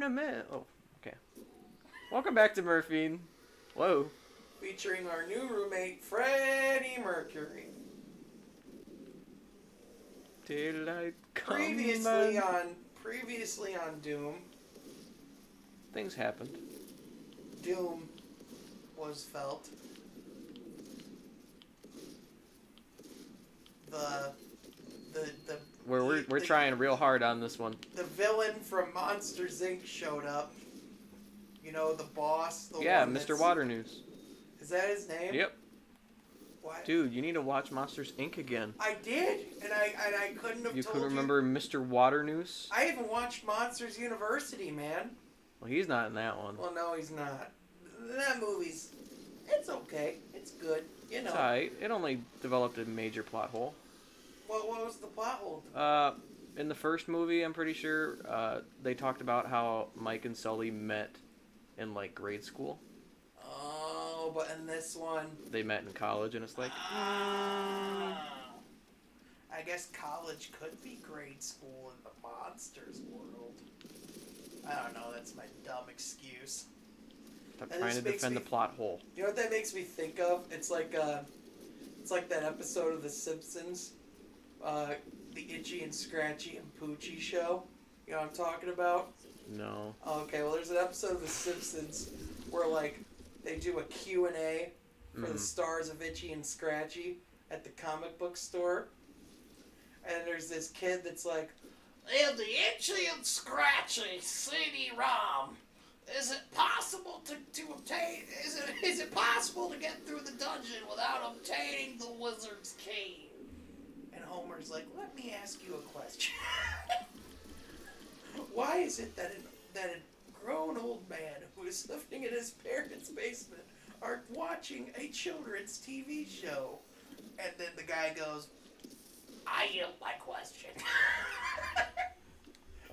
in a minute. Oh, okay. Welcome back to Murphy. Whoa. Featuring our new roommate, Freddie Mercury. Daylight come Previously on Doom, Things happened. Doom was felt. The We're trying real hard on this one. The villain from Monsters Inc. showed up. You know, the boss. Yeah, Mr. Water News. Is that his name? Yep. What? Dude, you need to watch Monsters Inc. again. I did, and I couldn't have You told couldn't remember Mr. Water News? I even watched Monsters University, man. Well, he's not in that one. Well, no, he's not. That movie's... It's okay. It's good. You know. It's alright. It only developed a major plot hole. What was the plot hole? In the first movie, I'm pretty sure, they talked about how Mike and Sully met in, like, grade school. Oh, but in this one... They met in college, and it's like... I guess college could be grade school in the monsters world. I don't know, that's my dumb excuse. Stop trying to defend the plot hole. You know what that makes me think of? It's like that episode of The Simpsons, the Itchy and Scratchy and Poochie show. You know what I'm talking about? No. Okay, well, there's an episode of The Simpsons where, like, they do a Q&A for the stars of Itchy and Scratchy at the comic book store. And there's this kid that's like, in the Itchy and Scratchy CD-ROM, is it possible to obtain, is it possible to get through the dungeon without obtaining the wizard's key? And Homer's like, let me ask you a question. Why is it that a grown old man who is living in his parents' basement are watching a children's TV show? And then the guy goes, I yield my question.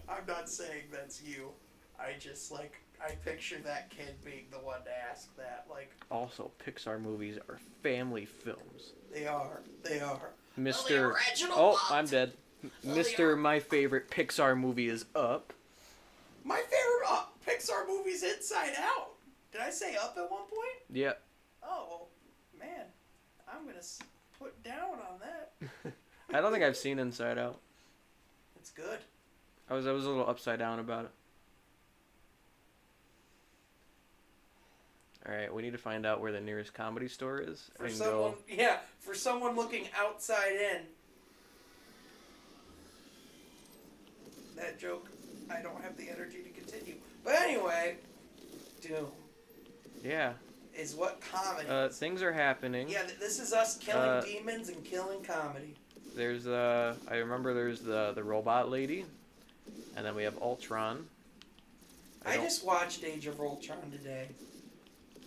I'm not saying that's you. I just, I picture that kid being the one to ask that. Also, Pixar movies are family films. They are. Mr. Well, I'm dead. Mr. My favorite Pixar movie is Up. My favorite Pixar movie is Inside Out. Did I say Up at one point? Yeah. Oh, well, man. I'm going to put down on that. I don't think I've seen Inside Out. It's good. I was a little upside down about it. Alright, we need to find out where the nearest comedy store is. For someone looking outside in. That joke, I don't have the energy to continue. But anyway, Doom. Yeah. Is what comedy is. Things are happening. Yeah, this is us killing demons and killing comedy. There's, I remember there's the robot lady. And then we have Ultron. I just watched Age of Ultron today.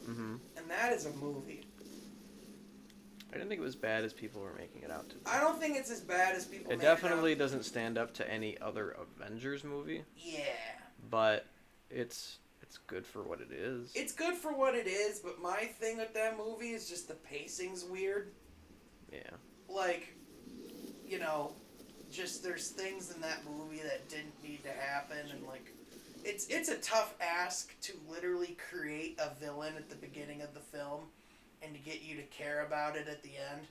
Mm-hmm. And that is a movie. I didn't think it was bad as people were making it out to be. I don't think it's as bad as people It definitely doesn't stand up to any other Avengers movie. Yeah. But it's good for what it is. It's good for what it is, but my thing with that movie is just the pacing's weird. Yeah. Just there's things in that movie that didn't need to happen, and it's a tough ask to literally create a villain at the beginning of the film and to get you to care about it at the end.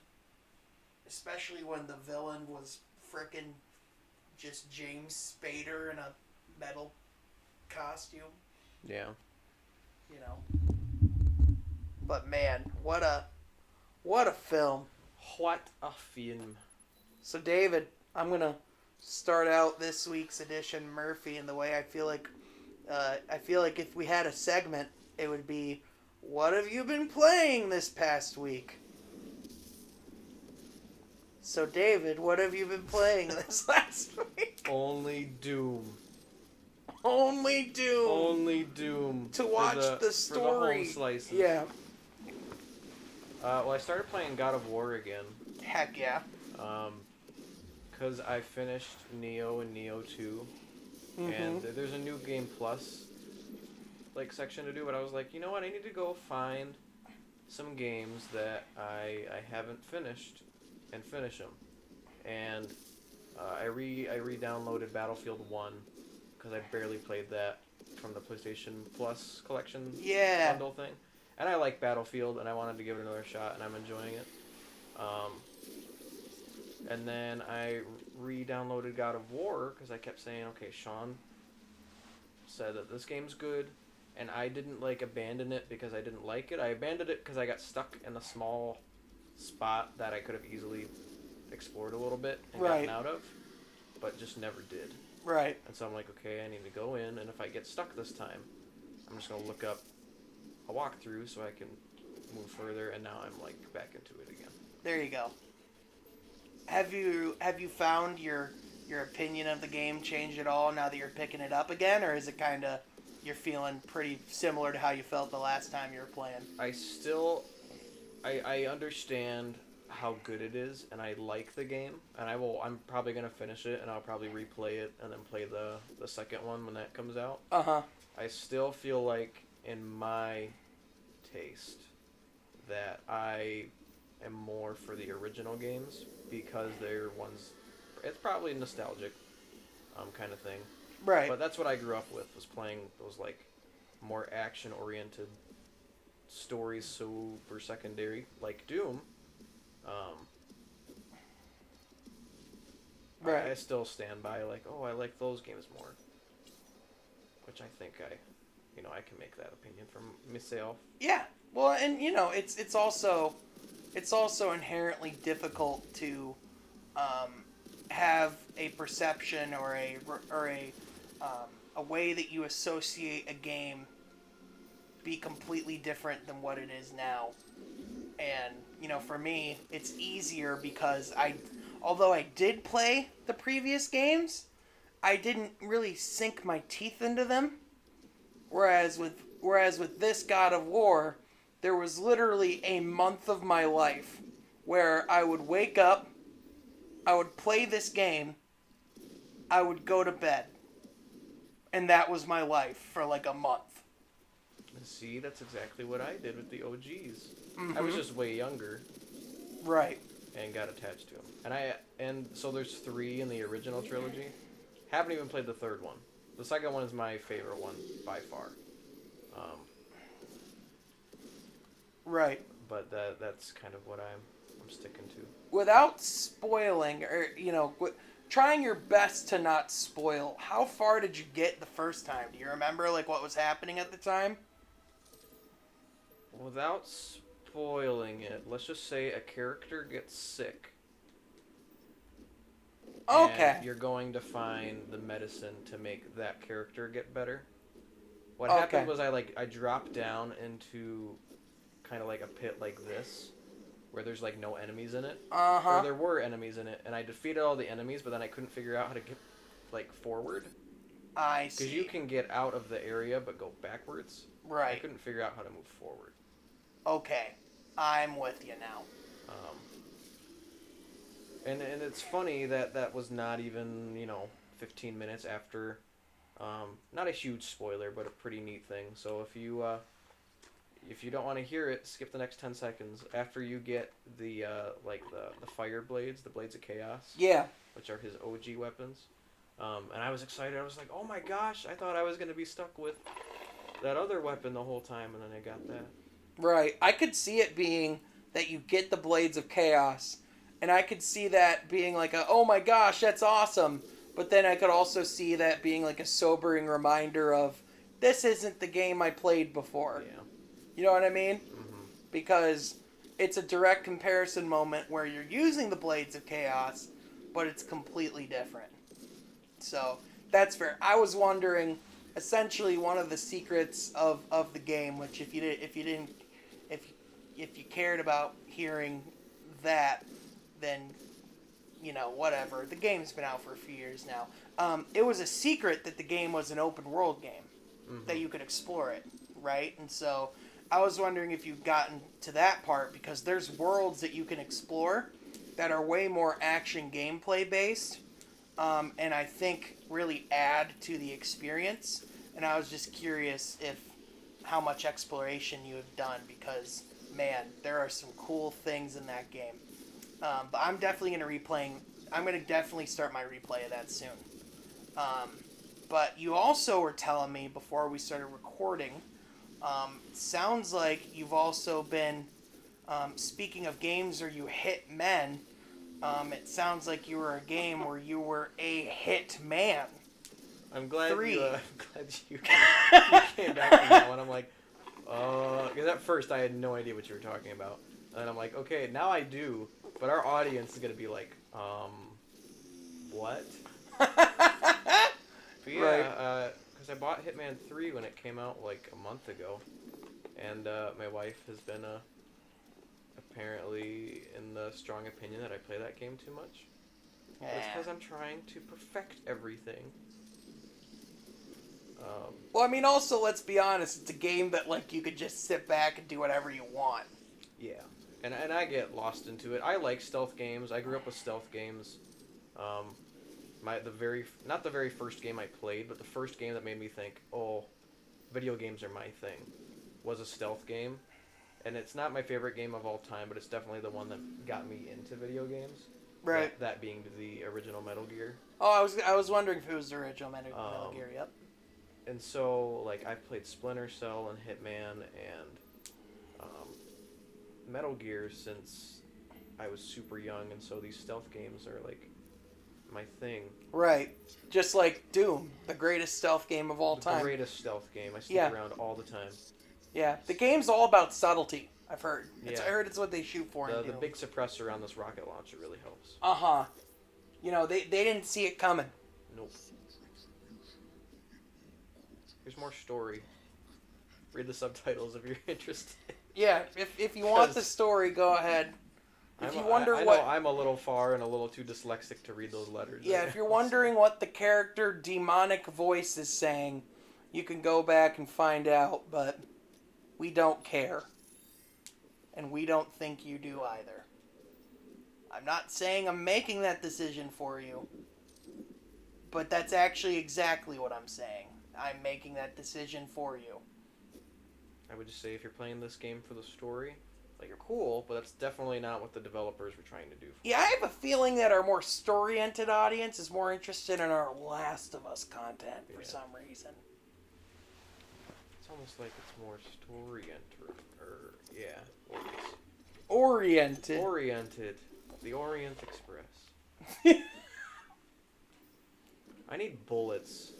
Especially when the villain was frickin' just James Spader in a metal costume. Yeah. But man, what a film. What a film. So David, I'm going to start out this week's edition Murphy in the way I feel like if we had a segment, it would be, what have you been playing this past week? So David, what have you been playing this last week? Only Doom. Only Doom. Only Doom. To watch the story. For the home slices. Yeah. Well, I started playing God of War again. Heck yeah. Because I finished Neo and Neo 2. Mm-hmm. And there's a new Game Plus section to do, but I was like, you know what, I need to go find some games that I haven't finished and finish them. And I re-downloaded Battlefield 1 because I barely played that. from the PlayStation Plus collection Yeah. bundle thing. And I like Battlefield, and I wanted to give it another shot, and I'm enjoying it. Um, and then I re-downloaded God of War because I kept saying, okay, Sean said that this game's good, and I didn't like abandon it because I didn't like it. I abandoned it because I got stuck in a small spot that I could have easily explored a little bit and Right. gotten out of, but just never did. Right. And so I'm like, okay, I need to go in, and if I get stuck this time, I'm just gonna look up a walkthrough so I can move further. And now I'm like back into it again. There you go. Have you found your opinion of the game change at all now that you're picking it up again, or is it kind of you're feeling pretty similar to how you felt the last time you were playing? I understand how good it is, and I like the game, and I'm probably gonna finish it, and I'll probably replay it and then play the second one when that comes out. Uh-huh. I still feel like, in my taste, that I am more for the original games because they're ones. It's probably nostalgic, kind of thing. Right. But that's what I grew up with, was playing those like more action oriented stories, super secondary, like Doom. Right. I still stand by like, oh, I like those games more, which I think I can make that opinion for myself. Yeah. Well, and it's also inherently difficult to have a perception or a way that you associate a game be completely different than what it is now. And for me, it's easier because although I did play the previous games, I didn't really sink my teeth into them. Whereas with this God of War, there was literally a month of my life where I would wake up, I would play this game, I would go to bed. And that was my life for like a month. See, that's exactly what I did with the OGs. Mm-hmm. I was just way younger. Right. And got attached to them. And so there's 3 in the original trilogy. Haven't even played the third one. The second one is my favorite one by far. Right. But that's kind of what I'm sticking to. Without spoiling, or trying your best to not spoil, how far did you get the first time? Do you remember like what was happening at the time? Without spoiling it, let's just say a character gets sick. Okay. And you're going to find the medicine to make that character get better. What Okay. happened was I dropped down into kind of like a pit like this, where there's like no enemies in it. Uh-huh. Or there were enemies in it, and I defeated all the enemies, but then I couldn't figure out how to get like forward. I see. Because you can get out of the area but go backwards. Right. I couldn't figure out how to move forward. Okay. I'm with you now. And it's funny that was not even 15 minutes after. Not a huge spoiler, but a pretty neat thing. So if you don't want to hear it, skip the next 10 seconds. After you get the fire blades, the blades of chaos. Yeah. Which are his OG weapons. And I was excited. I was like, oh my gosh, I thought I was going to be stuck with that other weapon the whole time, and then I got that. Right. I could see it being that you get the blades of chaos, and I could see that being like oh my gosh, that's awesome. But then I could also see that being like a sobering reminder of, this isn't the game I played before. Yeah. You know what I mean? Mm-hmm. Because it's a direct comparison moment where you're using the blades of chaos, but it's completely different. So that's fair. I was wondering, essentially, one of the secrets of the game, which if you cared about hearing that, then whatever. The game's been out for a few years now. It was a secret that the game was an open world game, Mm-hmm. that you could explore it, right? And so I was wondering if you've gotten to that part, because there's worlds that you can explore that are way more action gameplay based, and I think really add to the experience. And I was just curious how much exploration you have done, because man, there are some cool things in that game. But I'm definitely going to definitely start my replay of that soon. But you also were telling me before we started recording, sounds like you've also been, speaking of games where you hit men, it sounds like you were a game where you were a hit man. I'm glad 3. you you came back from that one. I'm like, because at first I had no idea what you were talking about, and I'm like, okay, now I do, but our audience is gonna be like, what? But yeah, because I bought Hitman 3 when it came out like a month ago, and my wife has been apparently in the strong opinion that I play that game too much. But it's because I'm trying to perfect everything. Well, I mean, also, let's be honest, it's a game that, like, you could just sit back and do whatever you want. Yeah, and I get lost into it. I like stealth games. I grew up with stealth games. Not the very first game I played, but the first game that made me think, oh, video games are my thing, was a stealth game. And it's not my favorite game of all time, but it's definitely the one that got me into video games. Right. That being the original Metal Gear. Oh, I was wondering if it was the original Metal Gear, yep. And so, like, I've played Splinter Cell and Hitman and Metal Gear since I was super young, and so these stealth games are, like, my thing. Right. Just like Doom, the greatest stealth game of all time. The greatest stealth game. I stick around all the time. Yeah, the game's all about subtlety, I've heard. Yeah. I heard it's what they shoot for in Doom. The big suppressor on this rocket launcher really helps. Uh-huh. You know, they didn't see it coming. Nope. Here's more story. Read the subtitles if you're interested. Yeah, if you want the story, go ahead. If you wonder I what... know I'm a little far and a little too dyslexic to read those letters. Yeah, if you're wondering what the character demonic voice is saying, you can go back and find out, but we don't care. And we don't think you do either. I'm not saying I'm making that decision for you, but that's actually exactly what I'm saying. I'm making that decision for you. I would just say if you're playing this game for the story, like, you're cool, but that's definitely not what the developers were trying to do. Yeah, I have a feeling that our more story-oriented audience is more interested in our Last of Us content for some reason. It's almost like it's more story-oriented. Oriented. The Orient Express. I need bullets.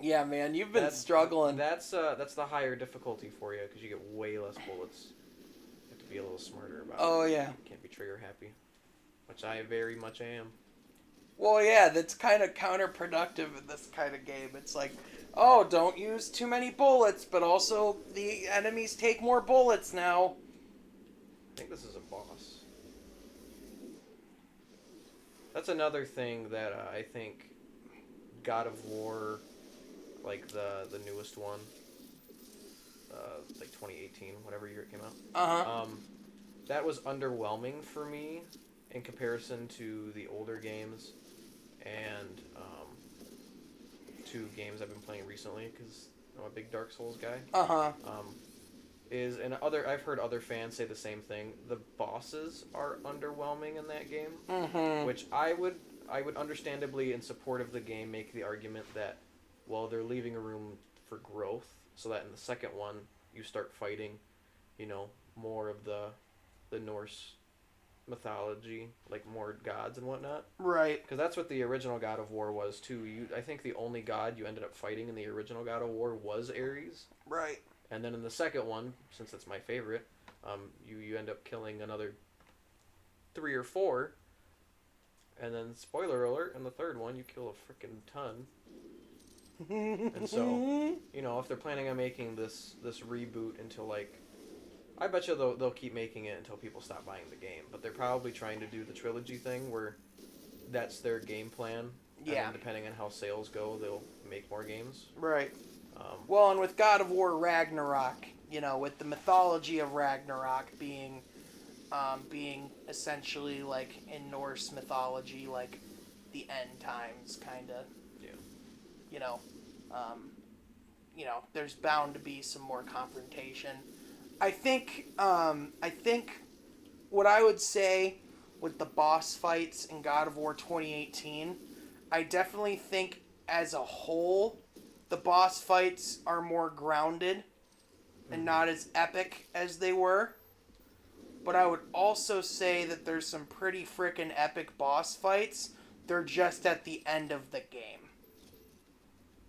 Yeah, man, you've been struggling. That's the higher difficulty for you, because you get way less bullets. You have to be a little smarter about it. Oh, yeah. You can't be trigger happy, which I very much am. Well, yeah, that's kind of counterproductive in this kind of game. It's like, oh, don't use too many bullets, but also the enemies take more bullets now. I think this is a boss. That's another thing that I think God of War, like the newest one, like 2018, whatever year it came out. Uh-huh. That was underwhelming for me in comparison to the older games and two games I've been playing recently, because I'm a big Dark Souls guy. Uh-huh. I've heard other fans say the same thing. The bosses are underwhelming in that game, which I would understandably, in support of the game, make the argument that, well, they're leaving a room for growth, so that in the second one you start fighting, more of the Norse mythology, like more gods and whatnot. Right. Because that's what the original God of War was too. I think the only god you ended up fighting in the original God of War was Ares. Right. And then in the second one, since it's my favorite, you end up killing another 3 or 4. And then, spoiler alert, in the third one, you kill a freaking ton. And so, if they're planning on making this reboot until, like, I bet you they'll keep making it until people stop buying the game. But they're probably trying to do the trilogy thing where that's their game plan. Yeah. And depending on how sales go, they'll make more games. Right. Well, and with God of War Ragnarok, with the mythology of Ragnarok being essentially, like, in Norse mythology, like, the end times, kind of. Yeah. There's bound to be some more confrontation. I think what I would say with the boss fights in God of War 2018, I definitely think as a whole, the boss fights are more grounded and not as epic as they were. But I would also say that there's some pretty freaking epic boss fights. They're just at the end of the game.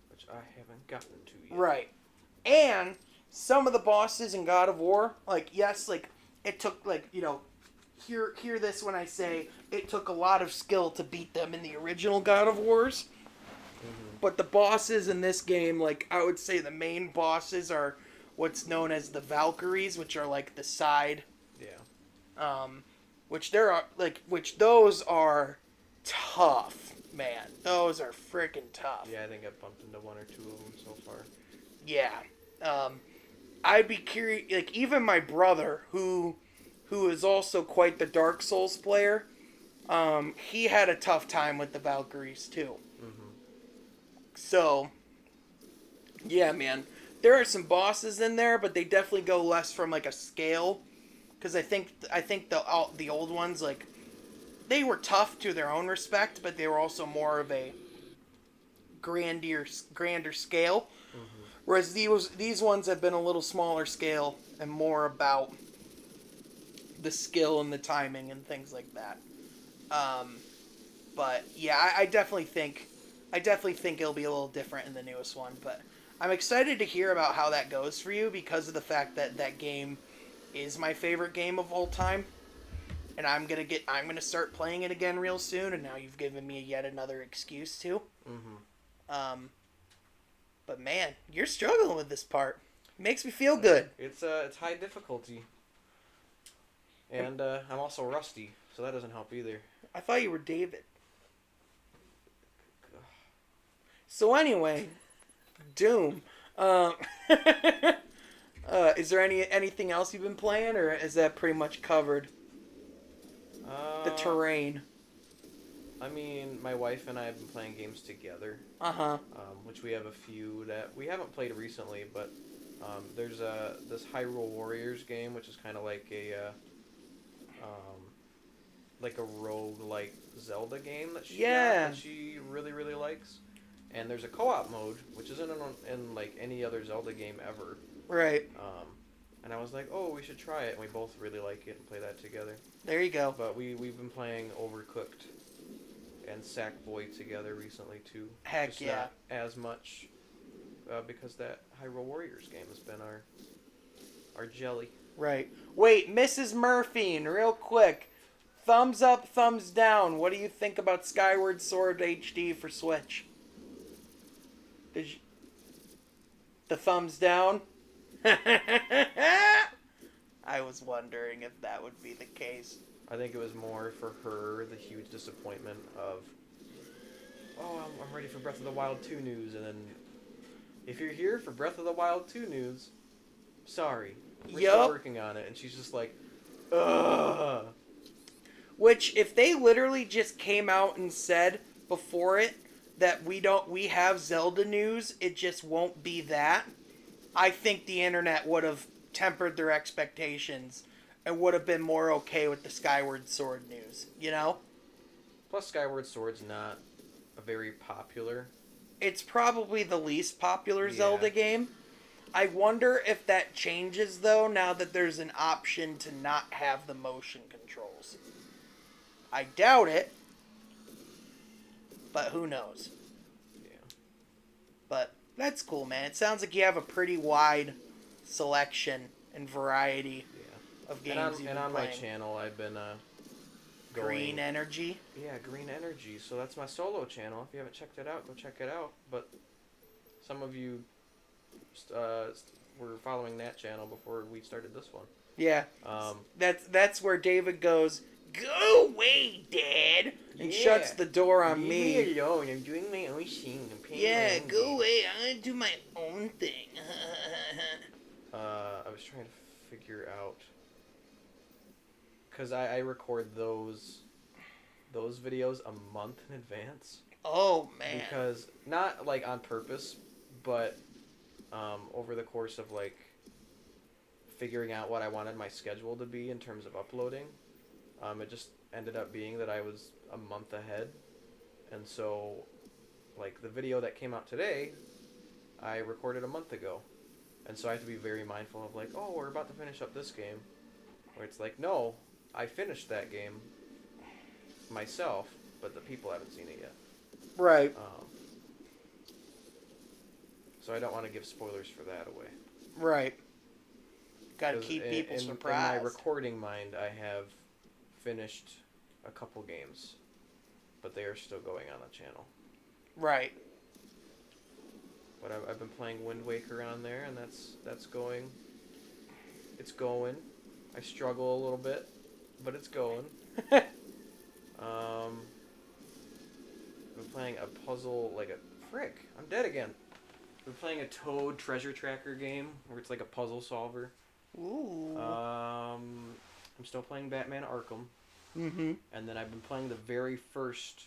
Which I haven't gotten to yet. Right. And some of the bosses in God of War, like, yes, like, it took, like, you know, hear this when I say it took a lot of skill to beat them in the original God of Wars. But the bosses in this game, like, I would say the main bosses are what's known as the Valkyries, which are, like, the side... Yeah. Which those are tough, man. Those are freaking tough. Yeah, I think I've bumped into one or two of them so far. Yeah. I'd be curious, like, even my brother, who is also quite the Dark Souls player, he had a tough time with the Valkyries, too. Mm-hmm. So, yeah, man. There are some bosses in there, but they definitely go less from, like, a scale. Because I think the old ones, like, they were tough to their own respect, but they were also more of a grander scale. Mm-hmm. Whereas these ones have been a little smaller scale and more about the skill and the timing and things like that. But yeah, I definitely think it'll be a little different in the newest one. But I'm excited to hear about how that goes for you because of the fact that that game is my favorite game of all time, and I'm gonna start playing it again real soon. And now you've given me yet another excuse to. Mm-hmm. But man, you're struggling with this part. It makes me feel good. It's high difficulty, and I'm also rusty, so that doesn't help either. I thought you were David. So anyway, Doom. Is there anything else you've been playing, or is that pretty much covered? The terrain. I mean, my wife and I have been playing games together. Uh-huh. Which we have a few that we haven't played recently, but there's this Hyrule Warriors game, which is kind of like a rogue-like Zelda game that she really, really likes. And there's a co-op mode, which isn't in like any other Zelda game ever. Right. And I was like, oh, we should try it, and we both really like it and play that together. There you go. But we've been playing Overcooked and Sackboy together recently too. Heck just yeah. Not as much because that Hyrule Warriors game has been our jelly. Right. Wait, Mrs. Murphy, real quick. Thumbs up, thumbs down. What do you think about Skyward Sword HD for Switch? The thumbs down? I was wondering if that would be the case. I think it was more for her the huge disappointment of, oh, I'm ready for Breath of the Wild 2 news, and then if you're here for Breath of the Wild 2 news, sorry, we're still working on it, and she's just like, ugh. Which, if they literally just came out and said before it that we have Zelda news, it just won't be that, I think the internet would have tempered their expectations and would have been more okay with the Skyward Sword news, you know? Plus, Skyward Sword's not a very popular. It's probably the least popular Zelda game. I wonder if that changes, though, now that there's an option to not have the motion controls. I doubt it, but who knows? Yeah. But that's cool, man. It sounds like you have a pretty wide selection and variety of games you've been on playing. my channel, I've been going... Green Energy? Yeah, Green Energy. So that's my solo channel. If you haven't checked it out, go check it out. But some of you were following that channel before we started this one. Yeah. That's where David goes, "Go away, Dad!" and shuts the door on me. Leave me alone. I'm doing my own thing. Yeah, go away. I'm gonna do my own thing. I was trying to figure out, because I record those videos a month in advance. Oh man. Because not like on purpose, but over the course of like figuring out what I wanted my schedule to be in terms of uploading, it just ended up being that I was a month ahead, and so like the video that came out today, I recorded a month ago. And so I have to be very mindful of like, oh, we're about to finish up this game. Where it's like, no, I finished that game myself, but the people haven't seen it yet. Right. So I don't want to give spoilers for that away. Right. Got to 'Cause keep people in surprised. my recording mind, I have finished a couple games, but they are still going on the channel. Right. But I've been playing Wind Waker on there, and that's going. It's going. I struggle a little bit, but it's going. I've been playing a puzzle like a frick. I'm dead again. I've been playing a Toad treasure tracker game where it's like a puzzle solver. Ooh. I'm still playing Batman Arkham. Mm-hmm. And then I've been playing the very first,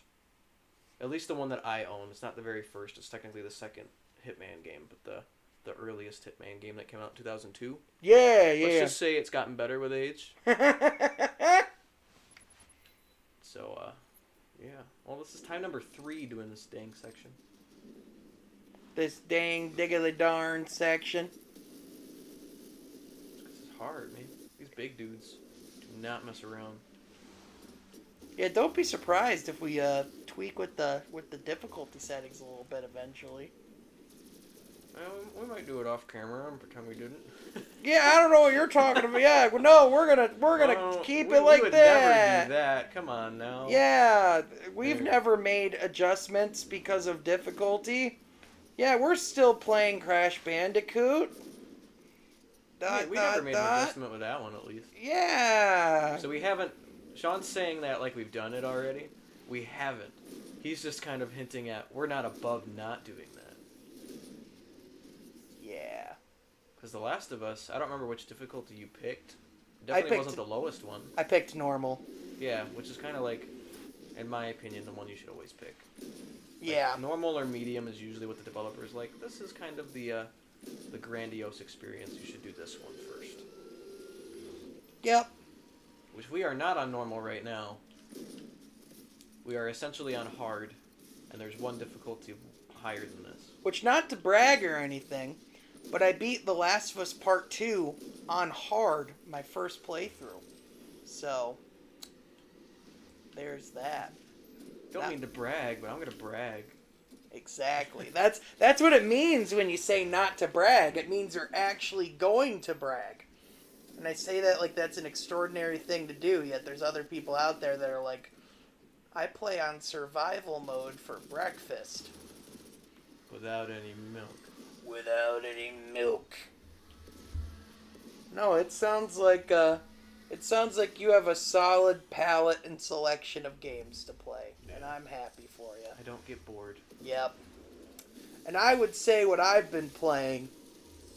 at least the one that I own. It's not the very first. It's technically the second Hitman game, but the earliest Hitman game that came out in 2002. Yeah, Let's just say it's gotten better with age. So, yeah. Well, this is time number 3 doing this dang section. This dang diggly darn section. This is hard, man. These big dudes do not mess around. Yeah, don't be surprised if we tweak with the difficulty settings a little bit eventually. We might do it off camera and pretend we didn't. Yeah, I don't know what you're talking about. Yeah, well, no, we're gonna keep it like we would that. never do that. Come on now. Yeah, we've Yeah. never made adjustments because of difficulty. Yeah, we're still playing Crash Bandicoot. We never made an adjustment with that one, at least. Yeah. So we haven't. Sean's saying that like we've done it already. We haven't. He's just kind of hinting at we're not above not doing that. Yeah. Because The Last of Us, I don't remember which difficulty you picked. Definitely wasn't the lowest one. I picked normal. Yeah, which is kind of like, in my opinion, the one you should always pick. Yeah. Normal or medium is usually what the developer's like. This is kind of the grandiose experience. You should do this one first. Yep. Which we are not on normal right now. We are essentially on hard, and there's one difficulty higher than this. Which, not to brag or anything, but I beat The Last of Us Part 2 on hard my first playthrough. So, there's that. Don't mean to brag, but I'm gonna brag. Exactly. That's what it means when you say not to brag. It means you're actually going to brag. And I say that like that's an extraordinary thing to do, yet there's other people out there that are like, I play on survival mode for breakfast. Without any milk. Without any milk. No, it sounds like you have a solid palette and selection of games to play, and I'm happy for you. I don't get bored. Yep. And I would say what I've been playing,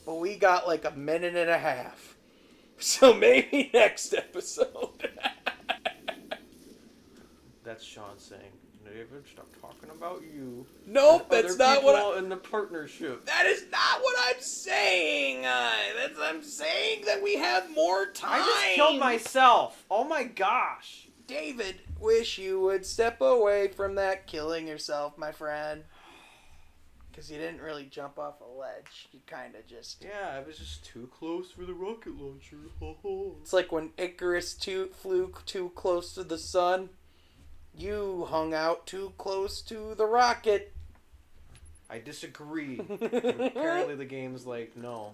but we got like a minute and a half. So maybe next episode. That's Sean saying, David, stop talking about you. Nope, Other that's not what people in the partnership. That is not what I'm saying. I'm saying that we have more time. I just killed myself. Oh my gosh. David, wish you would step away from that killing yourself, my friend. Because you didn't really jump off a ledge. You kind of just... Yeah, I was just too close for the rocket launcher. It's like when Icarus flew too close to the sun. You hung out too close to the rocket. I disagree. Apparently the game's like, no.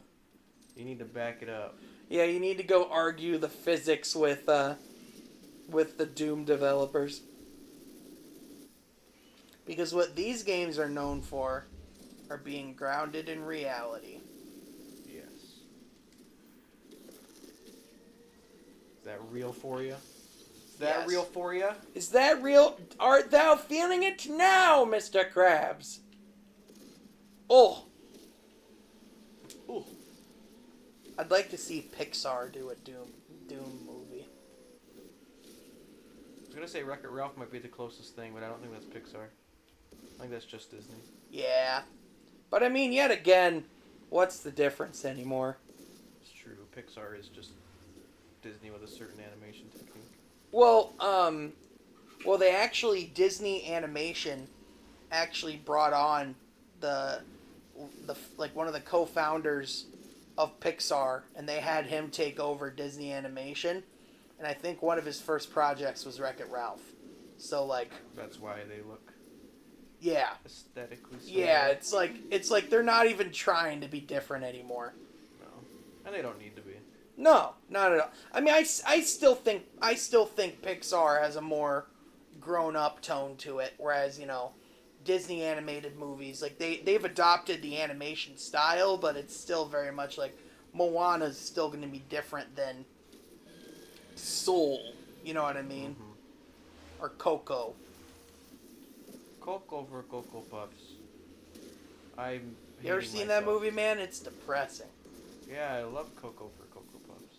You need to back it up. Yeah, you need to go argue the physics with the Doom developers. Because what these games are known for are being grounded in reality. Yes. Is that real for you? Is that Yes. real for you? Is that real? Art thou feeling it now, Mr. Krabs? Oh. Ooh. I'd like to see Pixar do a Doom movie. I was gonna say Wreck-It Ralph might be the closest thing, but I don't think that's Pixar. I think that's just Disney. Yeah. But I mean, yet again, what's the difference anymore? It's true. Pixar is just Disney with a certain animation technique. Well, they actually, Disney Animation actually brought on the like one of the co-founders of Pixar, and they had him take over Disney Animation, and I think one of his first projects was Wreck-It Ralph. So like That's why they look yeah. aesthetically Yeah, similar. it's like they're not even trying to be different anymore. No. And they don't need to be. No, not at all. I mean, I still think Pixar has a more grown-up tone to it, whereas, you know, Disney animated movies, like they've adopted the animation style, but it's still very much like Moana's still going to be different than Soul, you know what I mean? Mm-hmm. Or Coco. Coco for Cocoa Puffs. I'm You ever hating seen that myself. movie, man? It's depressing. Yeah, I love Coco for Cocoa Puffs.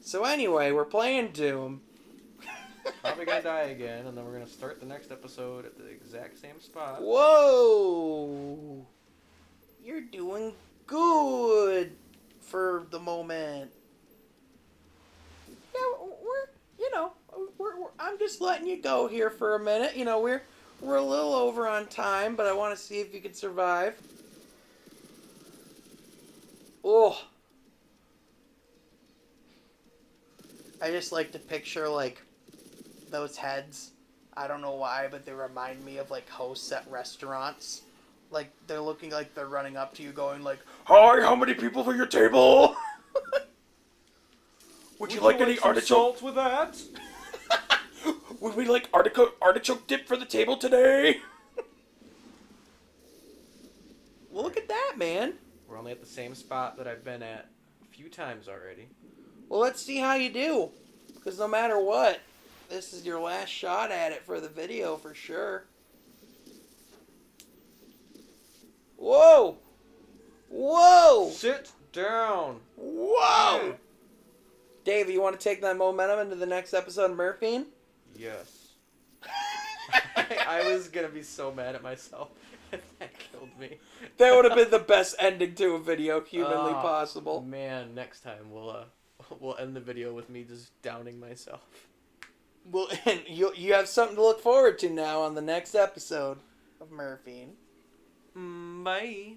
So anyway, we're playing Doom. Probably gonna die again, and then we're gonna start the next episode at the exact same spot. Whoa! You're doing good for the moment. Yeah, I'm just letting you go here for a minute. You know, we're a little over on time, but I want to see if you can survive. Oh. I just like to picture, like, those heads. I don't know why, but they remind me of, like, hosts at restaurants. Like, they're looking like they're running up to you going, like, "Hi, how many people for your table?" Would you like any some artichoke? salt with that? Would we like artichoke dip for the table today? Well, look at that, man. We're only at the same spot that I've been at a few times already. Well, let's see how you do. Because no matter what, this is your last shot at it for the video for sure. Whoa! Whoa! Sit down. Whoa! Dave, you want to take that momentum into the next episode of Murphine? Yes. I was gonna be so mad at myself if that killed me. That would have been the best ending to a video humanly Oh, possible. Man, next time we'll end the video with me just downing myself. Well, and you have something to look forward to now on the next episode of Murphine. Bye.